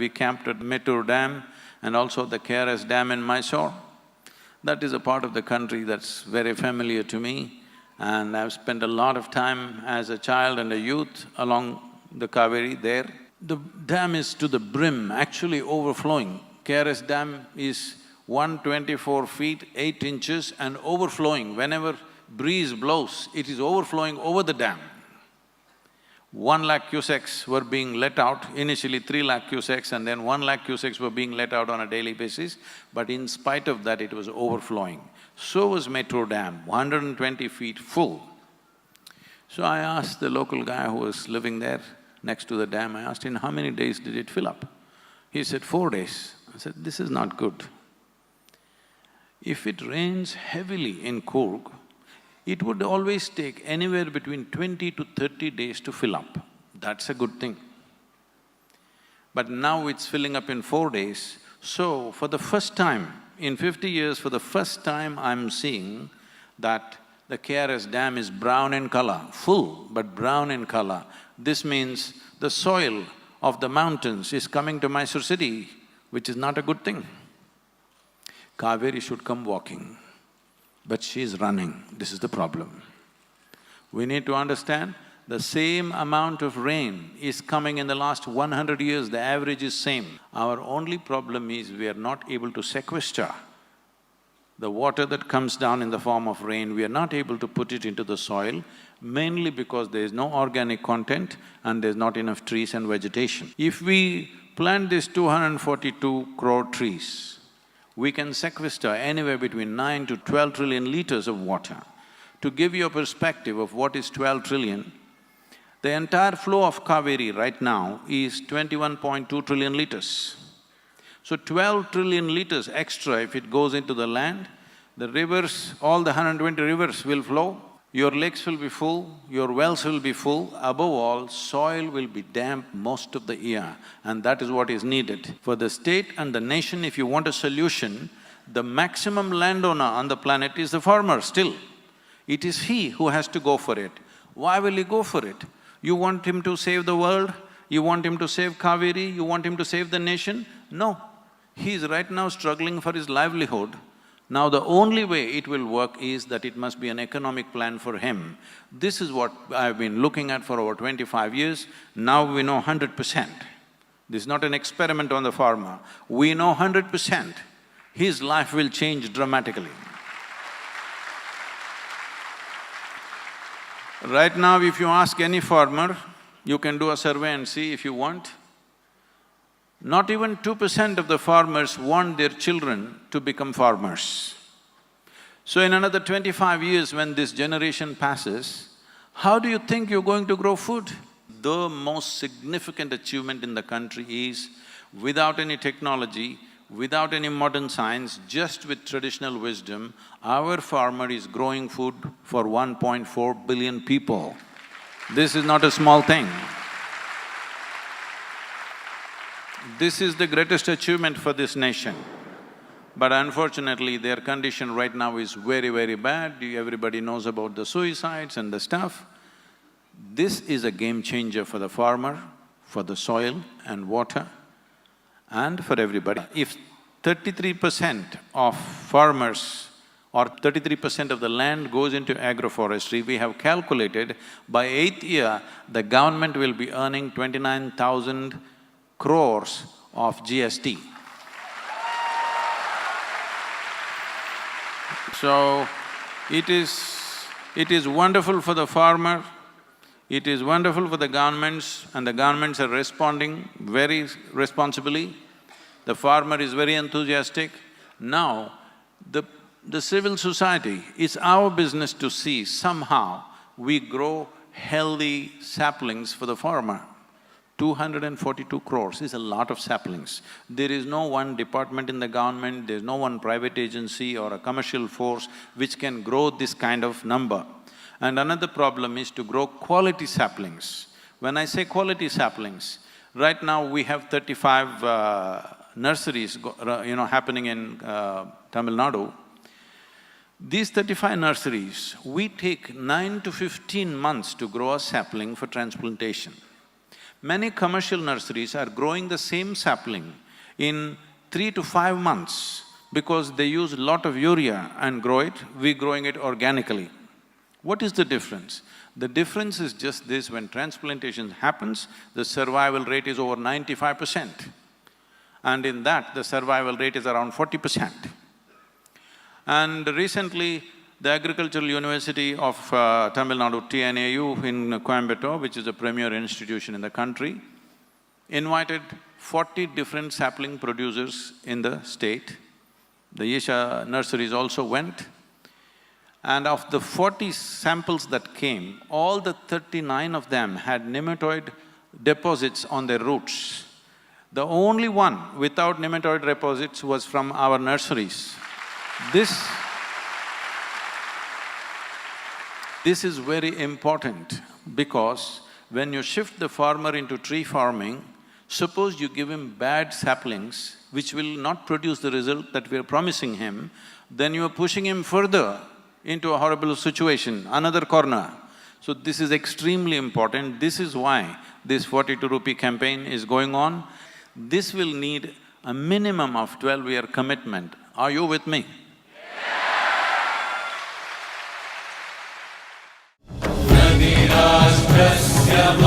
We camped at Mettur Dam and also the KRS Dam in Mysore. That is a part of the country that's very familiar to me, and I've spent a lot of time as a child and a youth along the Kaveri there. The dam is to the brim, actually overflowing. KRS Dam is 124 feet, 8 inches and overflowing. Whenever breeze blows, it is overflowing over the dam. 1 lakh cusecs were being let out, initially 3 lakh cusecs and then 1 lakh cusecs were being let out on a daily basis, but in spite of that it was overflowing. So was Mettur Dam, 120 feet full. So I asked the local guy who was living there next to the dam, I asked him, how many days did it fill up? He said, 4 days. I said, this is not good. If it rains heavily in Coorg, it would always take anywhere between 20 to 30 days to fill up. That's a good thing. But now it's filling up in 4 days, so for the first time, in 50 years, for the first time I'm seeing that the KRS Dam is brown in color, full but brown in color. This means the soil of the mountains is coming to Mysore city, which is not a good thing. Kaveri should come walking, but she is running, this is the problem. We need to understand, the same amount of rain is coming in the last 100 years, the average is same. Our only problem is we are not able to sequester the water that comes down in the form of rain, we are not able to put it into the soil, mainly because there is no organic content and there's not enough trees and vegetation. If we plant these 242 crore trees, we can sequester anywhere between 9 to 12 trillion liters of water. To give you a perspective of what is 12 trillion, the entire flow of Kaveri right now is 21.2 trillion liters. So 12 trillion liters extra if it goes into the land, the rivers, all the 120 rivers will flow, your lakes will be full, your wells will be full, above all, soil will be damp most of the year, and that is what is needed. For the state and the nation, if you want a solution, the maximum landowner on the planet is the farmer still. It is he who has to go for it. Why will he go for it? You want him to save the world? You want him to save Kaveri? You want him to save the nation? No. He is right now struggling for his livelihood. Now the only way it will work is that it must be an economic plan for him. This is what I've been looking at for over 25 years. Now we know 100%. This is not an experiment on the farmer. We know 100%. His life will change dramatically. Right now, if you ask any farmer, you can do a survey and see if you want. Not even 2% of the farmers want their children to become farmers. So in another 25 years when this generation passes, how do you think you're going to grow food? The most significant achievement in the country is, without any technology, without any modern science, just with traditional wisdom, our farmer is growing food for 1.4 billion people. This is not a small thing. This is the greatest achievement for this nation. But unfortunately, their condition right now is very, very bad. Everybody knows about the suicides and the stuff. This is a game changer for the farmer, for the soil and water, and for everybody. If 33% of farmers or 33% of the land goes into agroforestry, we have calculated by 8th year, the government will be earning 29,000 crores of GST. So, it is wonderful for the farmer, it is wonderful for the governments, and the governments are responding very responsibly. The farmer is very enthusiastic. Now, the civil society, it's our business to see somehow we grow healthy saplings for the farmer. 242 crores is a lot of saplings. There is no one department in the government, there's no one private agency or a commercial force which can grow this kind of number. And another problem is to grow quality saplings. When I say quality saplings, right now we have 35 nurseries happening in Tamil Nadu. These 35 nurseries, we take 9 to 15 months to grow a sapling for transplantation. Many commercial nurseries are growing the same sapling in 3 to 5 months because they use a lot of urea and grow it, we're growing it organically. What is the difference? The difference is just this: when transplantation happens, the survival rate is over 95%. And in that, the survival rate is around 40%. And recently, the Agricultural University of Tamil Nadu, TNAU in Coimbatore, which is a premier institution in the country, invited 40 different sapling producers in the state. The Isha nurseries also went. And of the 40 samples that came, all the 39 of them had nematode deposits on their roots. The only one without nematode deposits was from our nurseries. This is very important because when you shift the farmer into tree farming, suppose you give him bad saplings which will not produce the result that we are promising him, then you are pushing him further into a horrible situation, another corner. So this is extremely important. This is why this 42 rupee campaign is going on. This will need a minimum of 12-year commitment. Are you with me? Nadi Rashtrasya